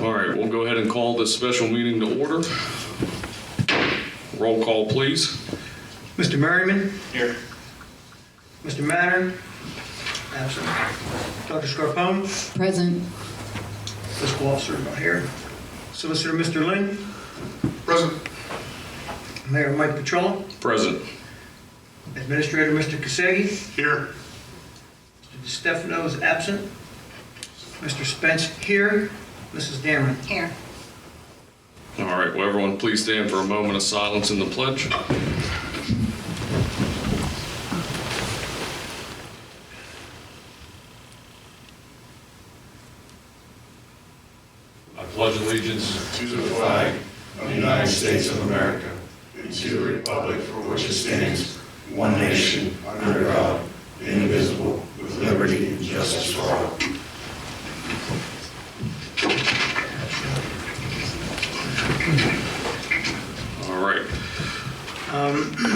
All right, we'll go ahead and call this special meeting to order. Roll call, please. Mr. Merriman? Here. Mr. Matter? Absent. Dr. Scarpone? Present. Fiscal officer not here. Solicitor Mr. Lynn? Present. Mayor Mike Petrella? Present. Administrator Mr. Kasegi? Here. Mr. DeStefano is absent. Mr. Spence here. Mrs. Dameron? Here. All right, will everyone please stand for a moment of silence in the pledge? I pledge allegiance to the flag of the United States of America and to the republic for which it stands, one nation, under God, indivisible, with liberty and justice for all. All right.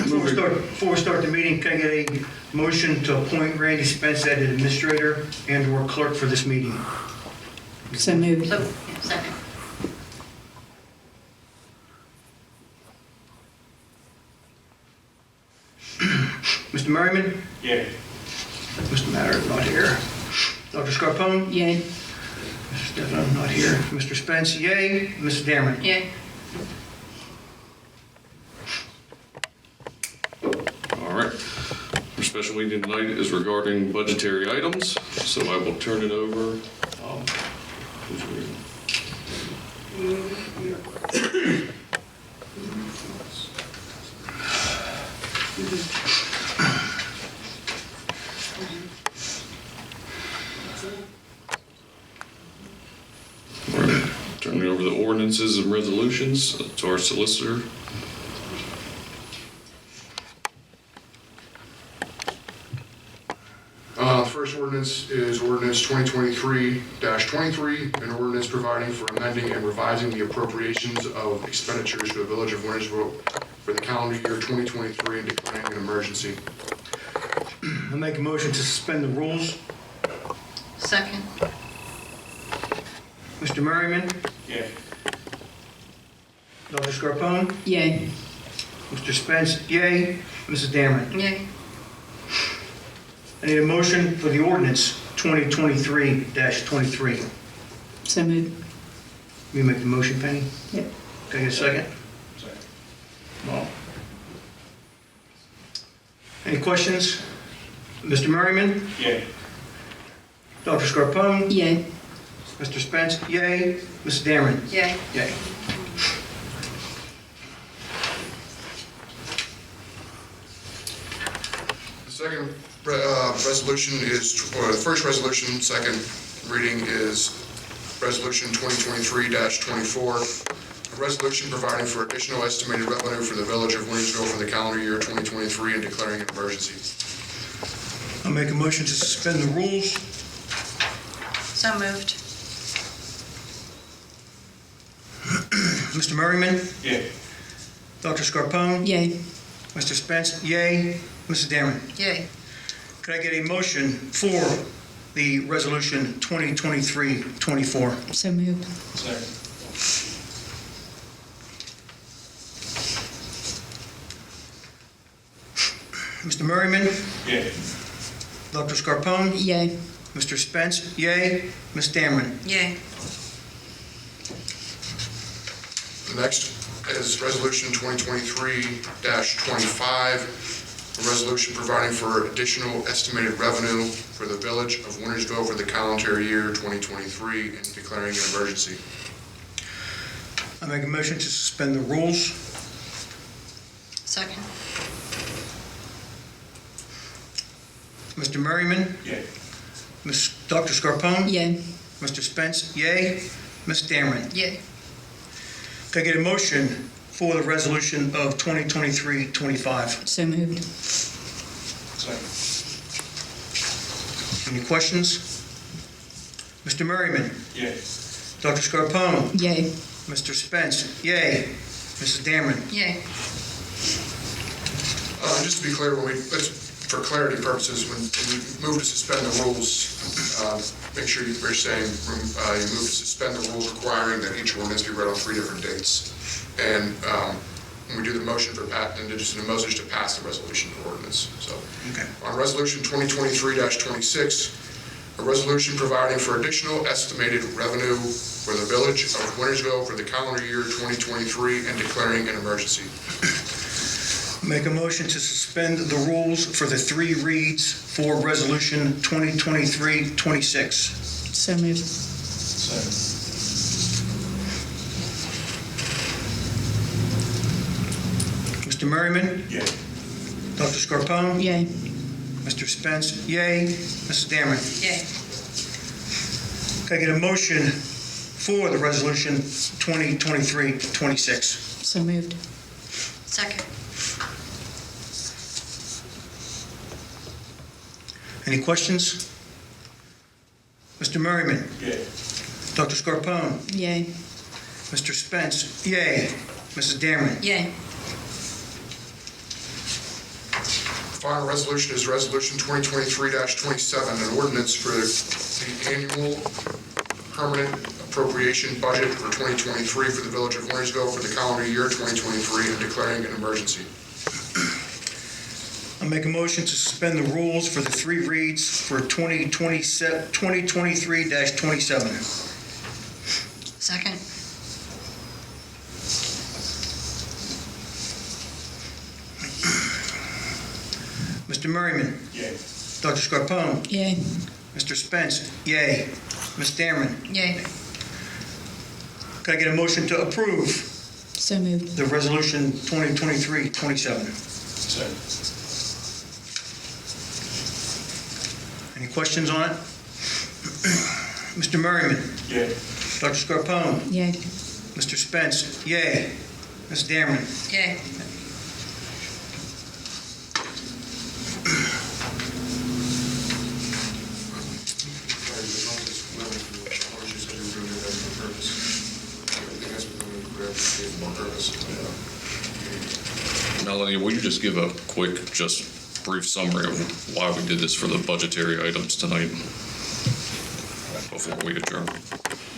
Before we start the meeting, can I get a motion to appoint Randy Spence as administrator and/or clerk for this meeting? So moved. Second. Mr. Merriman? Yeah. Mr. Matter not here. Dr. Scarpone? Yay. Mr. Stefano not here. Mr. Spence, yay. Mrs. Dameron? Yay. All right. Our special meeting tonight is regarding budgetary items, so I will turn it over. Who's reading? All right. Turning over the ordinances and resolutions to our solicitor. First ordinance is ordinance 2023-23, an ordinance providing for amending and revising the appropriations of expenditures for the village of Wintersville for the calendar year 2023 and declaring an emergency. I'll make a motion to suspend the rules. Second. Mr. Merriman? Yeah. Dr. Scarpone? Yay. Mr. Spence, yay. Mrs. Dameron? Yay. I need a motion for the ordinance 2023-23. So moved. You make the motion, Penny? Yep. Can I get a second? Second. Well. Any questions? Mr. Merriman? Yeah. Dr. Scarpone? Yay. Mr. Spence, yay. Mrs. Dameron? Yay. Yay. The second resolution is, or the first resolution, second reading is resolution 2023-24, a resolution providing for additional estimated revenue for the village of Wintersville for the calendar year 2023 and declaring an emergency. I'll make a motion to suspend the rules. So moved. Mr. Merriman? Yeah. Dr. Scarpone? Yay. Mr. Spence, yay. Mrs. Dameron? Yay. Could I get a motion for the resolution 2023-24? So moved. Second. Mr. Merriman? Yeah. Dr. Scarpone? Yay. Mr. Spence, yay. Ms. Dameron? Yay. The next is resolution 2023-25, a resolution providing for additional estimated revenue for the village of Wintersville for the calendar year 2023 and declaring an emergency. I make a motion to suspend the rules. Second. Mr. Merriman? Yeah. Dr. Scarpone? Yay. Mr. Spence, yay. Ms. Dameron? Yay. Could I get a motion for the resolution of 2023-25? So moved. Second. Any questions? Mr. Merriman? Yeah. Dr. Scarpone? Yay. Mr. Spence, yay. Mrs. Dameron? Yay. Just to be clear, for clarity purposes, when we move to suspend the rules, make sure you're saying, you move to suspend the rules requiring that each ordinance be read on 3 different dates. And when we do the motion for and just a motion to pass the resolution for ordinance. So, Okay. on resolution 2023-26, a resolution providing for additional estimated revenue for the village of Wintersville for the calendar year 2023 and declaring an emergency. Make a motion to suspend the rules for the 3 reads for Resolution 2023-26. So moved. Mr. Merriman? Yay. Dr. Scarpone? Yay. Mr. Spence? Yay. Mrs. Dameron? Yay. Can I get a motion for the Resolution 2023-26? So moved. Second. Any questions? Mr. Merriman? Yay. Dr. Scarpone? Yay. Mr. Spence? Yay. Mrs. Dameron? Yay. Final resolution is Resolution 2023-27, an ordinance for the annual permanent appropriation budget for 2023 for the Village of Wintersville for the calendar year 2023 and declaring an emergency. I'll make a motion to suspend the rules for the 3 reads for 2023-27. Second. Mr. Merriman? Yay. Dr. Scarpone? Yay. Mr. Spence? Yay. Ms. Dameron? Yay. Can I get a motion to approve So moved. the Resolution 2023-27? Second. Any questions on it? Mr. Merriman? Yay. Dr. Scarpone? Yay. Mr. Spence? Yay. Ms. Dameron? Yay. Melanie, will you just give a quick, just brief summary of why we did this for the budgetary items tonight before we adjourn?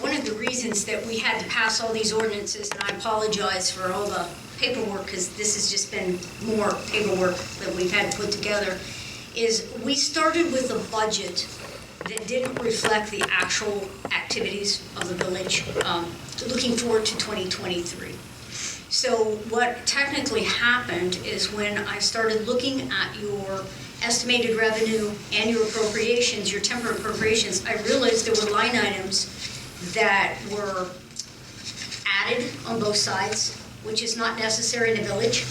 One of the reasons that we had to pass all these ordinances, and I apologize for all the paperwork, because this has just been more paperwork that we've had to put together, is we started with a budget that didn't reflect the actual activities of the village, looking forward to 2023. So what technically happened is when I started looking at your estimated revenue and your appropriations, your temporary appropriations, I realized there were line items that were added on both sides, which is not necessary in a village.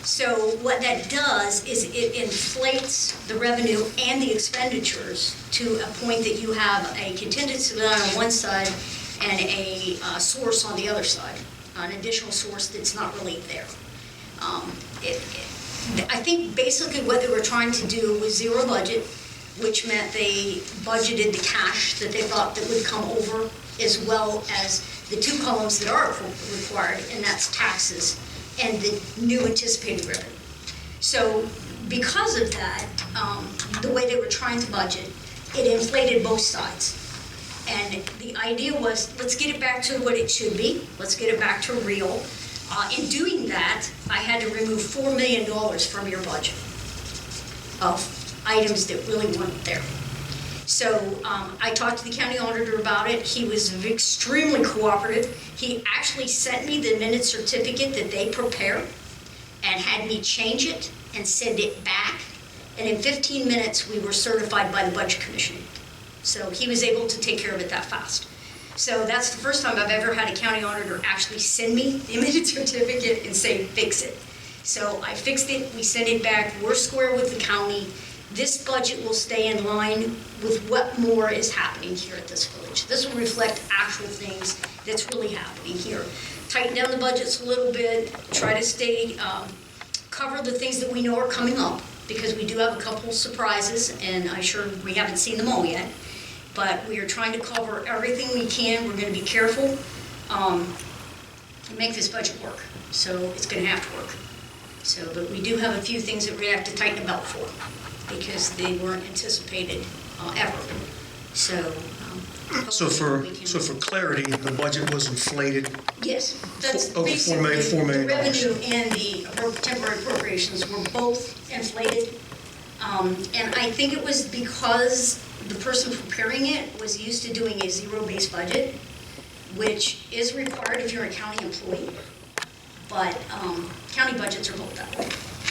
So what that does is it inflates the revenue and the expenditures to a point that you have a contingency line on one side and a source on the other side, an additional source that's not really there. I think basically what they were trying to do was zero budget, which meant they budgeted the cash that they thought that would come over, as well as the 2 columns that are required, and that's taxes and the new anticipated revenue. So because of that, the way they were trying to budget, it inflated both sides. And the idea was, let's get it back to what it should be. Let's get it back to real. In doing that, I had to remove $4 million from your budget of items that really weren't there. So I talked to the county auditor about it. He was extremely cooperative. He actually sent me the minute certificate that they prepare and had me change it and send it back. And in 15 minutes, we were certified by the Budget Commission. So he was able to take care of it that fast. So that's the first time I've ever had a county auditor actually send me the minute certificate and say, fix it. So I fixed it, we sent it back, we're square with the county. This budget will stay in line with what more is happening here at this village. This will reflect actual things that's really happening here. Tighten down the budgets a little bit, try to stay, cover the things that we know are coming up, because we do have a couple surprises, and I'm sure we haven't seen them all yet. But we are trying to cover everything we can. We're going to be careful and make this budget work. So it's going to have to work. So, but we do have a few things that we have to tighten the belt for, because they weren't anticipated ever. So, So hopefully we can- for clarity, the budget was inflated. Yes, that's Over basically, $4 million. the revenue and the temporary appropriations were both inflated. And I think it was because the person preparing it was used to doing a zero-based budget, which is required if you're a county employee. But county budgets are both that way,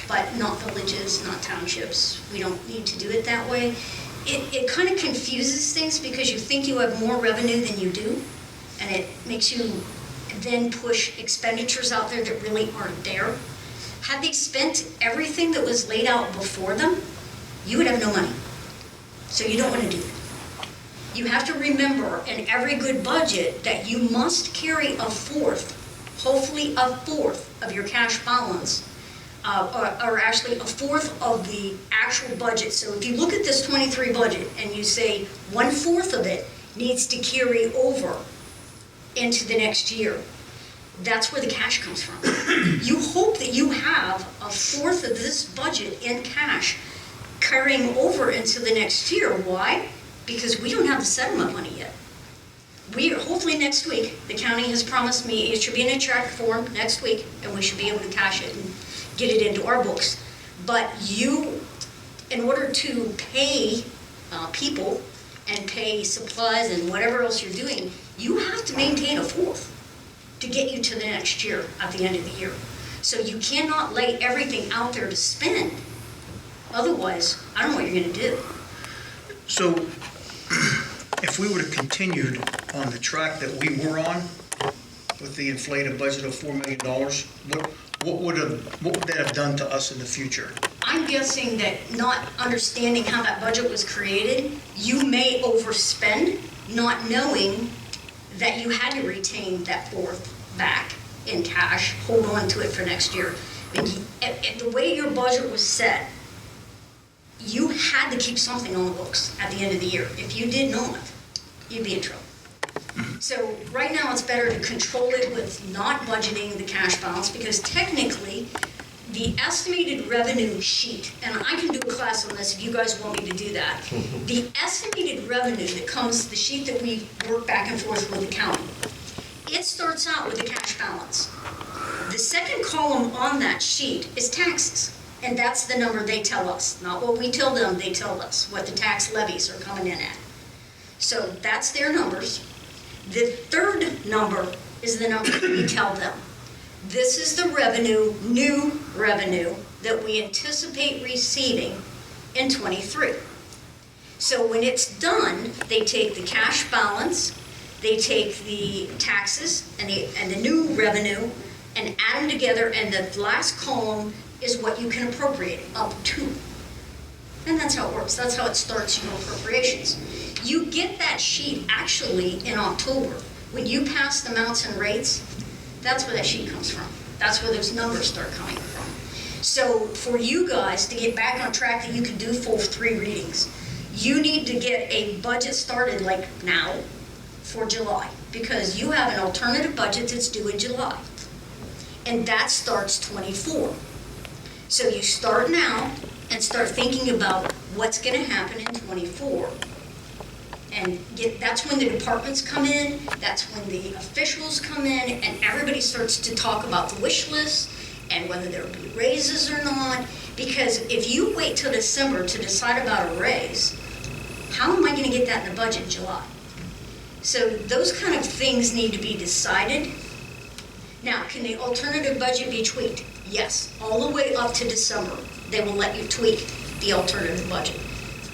but not villages, not townships. We don't need to do it that way. It kind of confuses things because you think you have more revenue than you do, and it makes you then push expenditures out there that really aren't there. Had they spent everything that was laid out before them, you would have no money. So you don't want to do that. You have to remember in every good budget that you must carry a fourth, hopefully a fourth of your cash balance, or actually a fourth of the actual budget. So if you look at this 23 budget and you say 1/4 of it needs to carry over into the next year, that's where the cash comes from. You hope that you have a fourth of this budget in cash carrying over into the next year. Why? Because we don't have the settlement money yet. Hopefully next week, the county has promised me it should be in a check form next week, and we should be able to cash it and get it into our books. But you, in order to pay people and pay supplies and whatever else you're doing, you have to maintain a fourth to get you to the next year at the end of the year. So you cannot lay everything out there to spend. Otherwise, I don't know what you're gonna do. So if we would have continued on the track that we were on with the inflated budget of $4 million, what would that have done to us in the future? I'm guessing that not understanding how that budget was created, you may overspend, not knowing that you had to retain that fourth back in cash, hold on to it for next year. And the way your budget was set, you had to keep something on the books at the end of the year. If you did not, you'd be in trouble. So right now, it's better to control it with not budgeting the cash balance, because technically, the estimated revenue sheet, and I can do a class on this if you guys want me to do that. The estimated revenue that comes, the sheet that we work back and forth with the county, it starts out with a cash balance. The second column on that sheet is taxes, and that's the number they tell us, not what we tell them, they tell us what the tax levies are coming in at. So that's their numbers. The third number is the number that we tell them. This is the revenue, new revenue, that we anticipate receiving in '23. So when it's done, they take the cash balance, they take the taxes and the new revenue and add them together, and the last column is what you can appropriate up to. And that's how it works. That's how it starts your appropriations. You get that sheet actually in October. When you pass the amounts and rates, that's where that sheet comes from. That's where those numbers start coming from. So for you guys to get back on track that you can do full 3 readings, you need to get a budget started like now for July, because you have an alternative budget that's due in July. And that starts '24. So you start now and start thinking about what's gonna happen in '24. And that's when the departments come in, that's when the officials come in, and everybody starts to talk about the wish list and whether there'll be raises or not. Because if you wait till December to decide about a raise, how am I gonna get that in the budget in July? So those kind of things need to be decided. Now, can the alternative budget be tweaked? Yes, all the way up to December, they will let you tweak the alternative budget.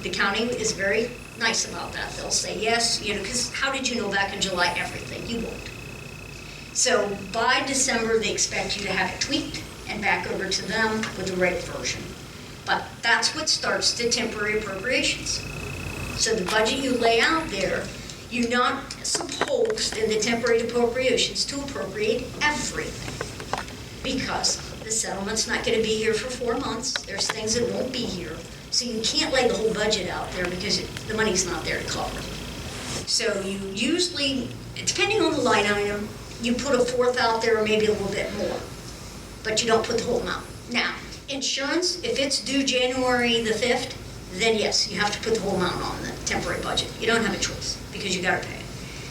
The county is very nice about that. They'll say yes, because how did you know back in July everything? You won't. So by December, they expect you to have it tweaked and back over to them with the right version. But that's what starts the temporary appropriations. So the budget you lay out there, you're not supposed in the temporary appropriations to appropriate everything, because the settlement's not going to be here for 4 months. There's things that won't be here. So you can't lay the whole budget out there because the money's not there to cover it. So you usually, depending on the line item, you put a fourth out there or maybe a little bit more, but you don't put the whole amount. Now, insurance, if it's due January the 5th, then yes, you have to put the whole amount on the temporary budget. You don't have a choice, because you gotta pay it.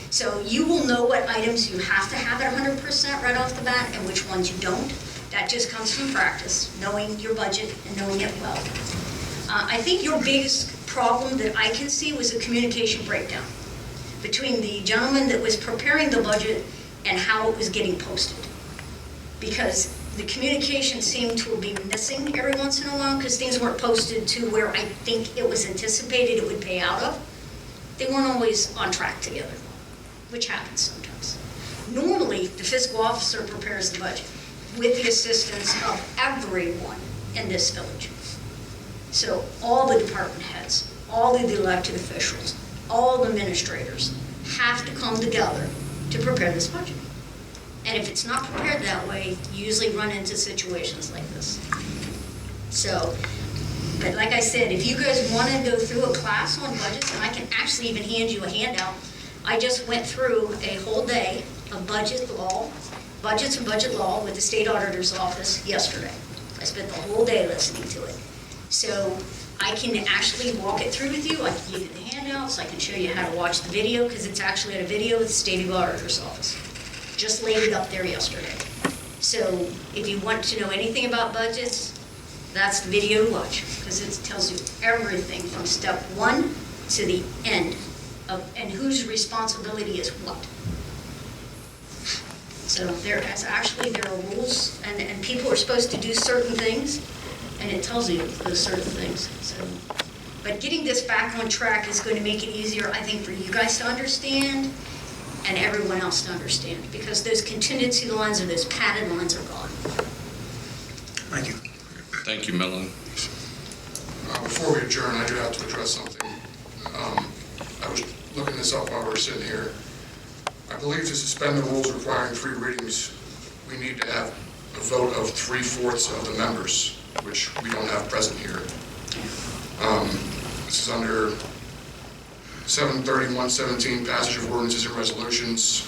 So you will know what items you have to have at 100% right off the bat, and which ones you don't. That just comes from practice, knowing your budget and knowing it well. I think your biggest problem that I can see was a communication breakdown between the gentleman that was preparing the budget and how it was getting posted. Because the communication seemed to be missing every once in a while, because things weren't posted to where I think it was anticipated it would pay out of. They weren't always on track together, which happens sometimes. Normally, the fiscal officer prepares the budget with the assistance of everyone in this village. So all the department heads, all of the elected officials, all the administrators have to come together to prepare this budget. And if it's not prepared that way, you usually run into situations like this. So, but like I said, if you guys want to go through a class on budgets, and I can actually even hand you a handout, I just went through a whole day of budget law, budgets and budget law with the state auditor's office yesterday. I spent the whole day listening to it. So I can actually walk it through with you. I can give you the handouts. I can show you how to watch the video, because it's actually at a video with the state auditor's office. Just laid it up there yesterday. So if you want to know anything about budgets, that's the video to watch, because it tells you everything from step one to the end of, and whose responsibility is what. So there are rules, and people are supposed to do certain things, and it tells you those certain things. So, but getting this back on track is going to make it easier, I think, for you guys to understand and everyone else to understand, because those contingency lines or those padded lines are gone. Thank you. Thank you, Melanie. Before we adjourn, I do have to address something. I was looking this up while we were sitting here. I believe to suspend the rules requiring 3 readings, we need to have a vote of 3/4 of the members, which we don't have present here. This is under 73117, passage of ordinances and resolutions.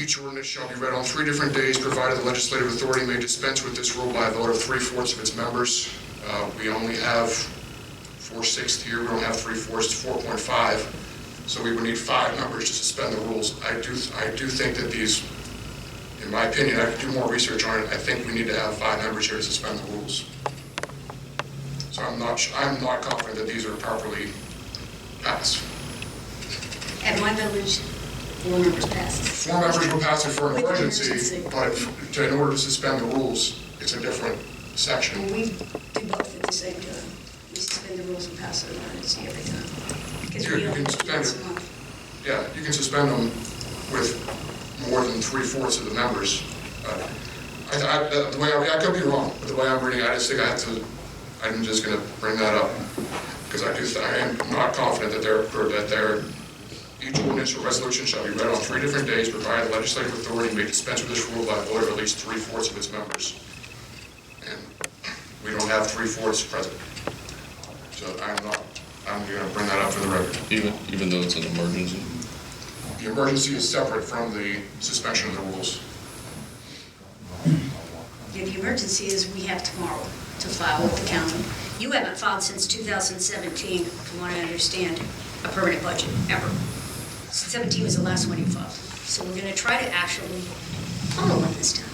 Each ordinance shall be read on 3 different days, provided the legislative authority may dispense with this rule by a vote of 3/4 of its members. We only have 4/6 here, we don't have 3/4, 4.5. So we would need 5 members to suspend the rules. I do think that these, in my opinion, I could do more research on it. I think we need to have 5 members here to suspend the rules. So I'm not confident that these are properly passed. At my village, 4 members passed. 4 members will pass it for an With emergency, emergency. but in order to suspend the rules, it's a different And section. we do both at the same time. We suspend the rules and pass it on emergency every time. Because You we can don't suspend once it. a month. Yeah, you can suspend them with more than 3/4 of the members. I could be wrong, but the way I'm reading, I just think I'm just gonna bring that up, because I am not confident that each ordinance or resolution shall be read on 3 different days, provided the legislative authority may dispense with this rule by a vote of at least 3/4 of its members. And we don't have 3/4 present. So I'm gonna bring that up for the record. Even though it's an emergency? The emergency is separate from the suspension of the rules. Yeah, the emergency is we have tomorrow to file with the county. You haven't filed since 2017, from what I understand, a permanent budget, ever. 17 was the last one you filed. So we're going to try to actually follow it this time.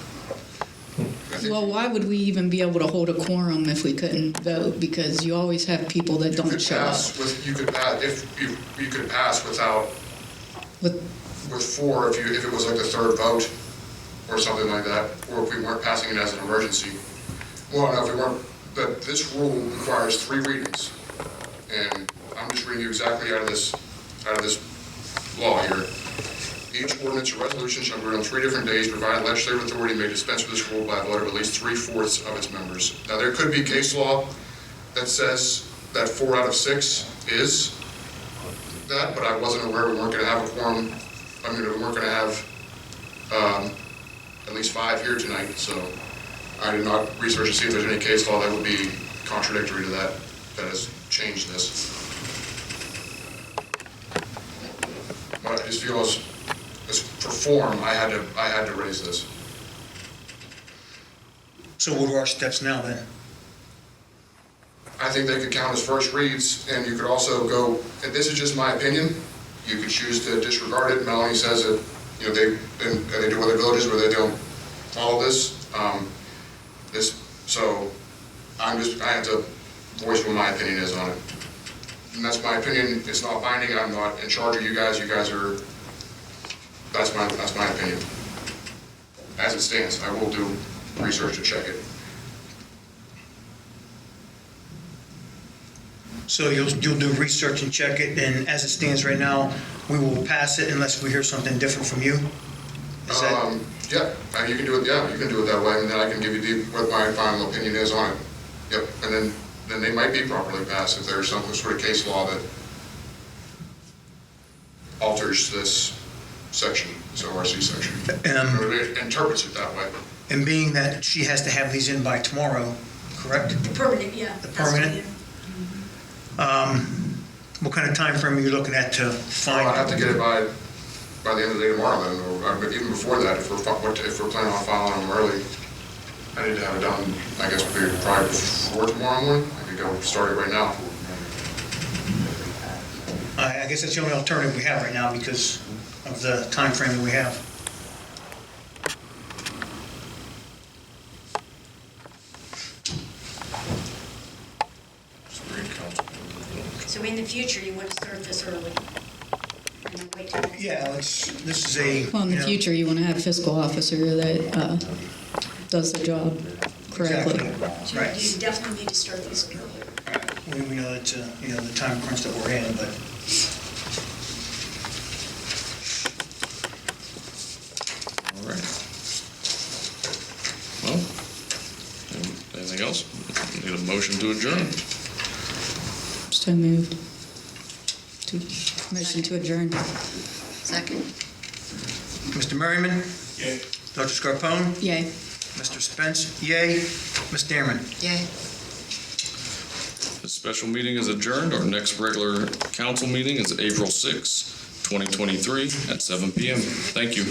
Well, why would we even be able to hold a quorum if we couldn't vote? Because you always have people that You don't could show up. pass with, you could pass, if you could pass without, With, with 4, if it was like the 3rd vote or something like that, or if we weren't passing it as an emergency. Well, no, if we weren't, but this rule requires 3 readings. And I'm just reading you exactly out of this law here. Each ordinance or resolution shall be read on 3 different days, provided legislative authority may dispense with this rule by a vote of at least 3/4 of its members. Now, there could be case law that says that 4 out of 6 is that, but I wasn't aware we weren't going to have a quorum. I mean, we weren't going to have at least 5 here tonight, so I did not research to see if there's any case law that would be contradictory to that has changed this. But I just feel as for form, I had to raise this. So what are our steps now then? I think they could count as first reads, and you could also go, and this is just my opinion, you could choose to disregard it. Melanie says that, you know, they do other villages where they don't follow this. So I have to voice what my opinion is on it. And that's my opinion, it's not binding, I'm not in charge of you guys are, that's my opinion. As it stands, I will do research to check it. So you'll do research and check it, and as it stands right now, we will pass it unless we hear something different from you? Is that, Yeah, you can do it, yeah, you can do it that way, and then I can give you what my final opinion is on it. Yep, and then they might be properly passed if there's some sort of case law that alters this section, this ORC section. Or it interprets it that way. and being that she has to have these in by tomorrow, correct? The permanent, yeah. The that's what permanent? we do. What kind of time frame are you looking at to Well, find? I'd have to get it by the end of the day tomorrow then, or even before that, if we're planning on filing them early. I need to have it done, I guess, probably before tomorrow morning. I could go start it right now. I guess that's the only alternative we have right now because of the time frame that we have. So in the future, you want to start this early? And then wait till next. Yeah, this is a. Well, in the you know, future, you want to have a fiscal officer that does the job correctly. Exactly, So right. you definitely need to start these early. We know it's, the time crunch that we're in, but All right. Well, anything else? Need a motion to adjourn. So moved. Motion to adjourn. Second. Mr. Merriman? Yay. Dr. Scarpone? Yay. Mr. Spence? Yay. Ms. Dearman? Yay. This special meeting is adjourned. Our next regular council meeting is April 6, 2023 at 7 p.m. Thank you.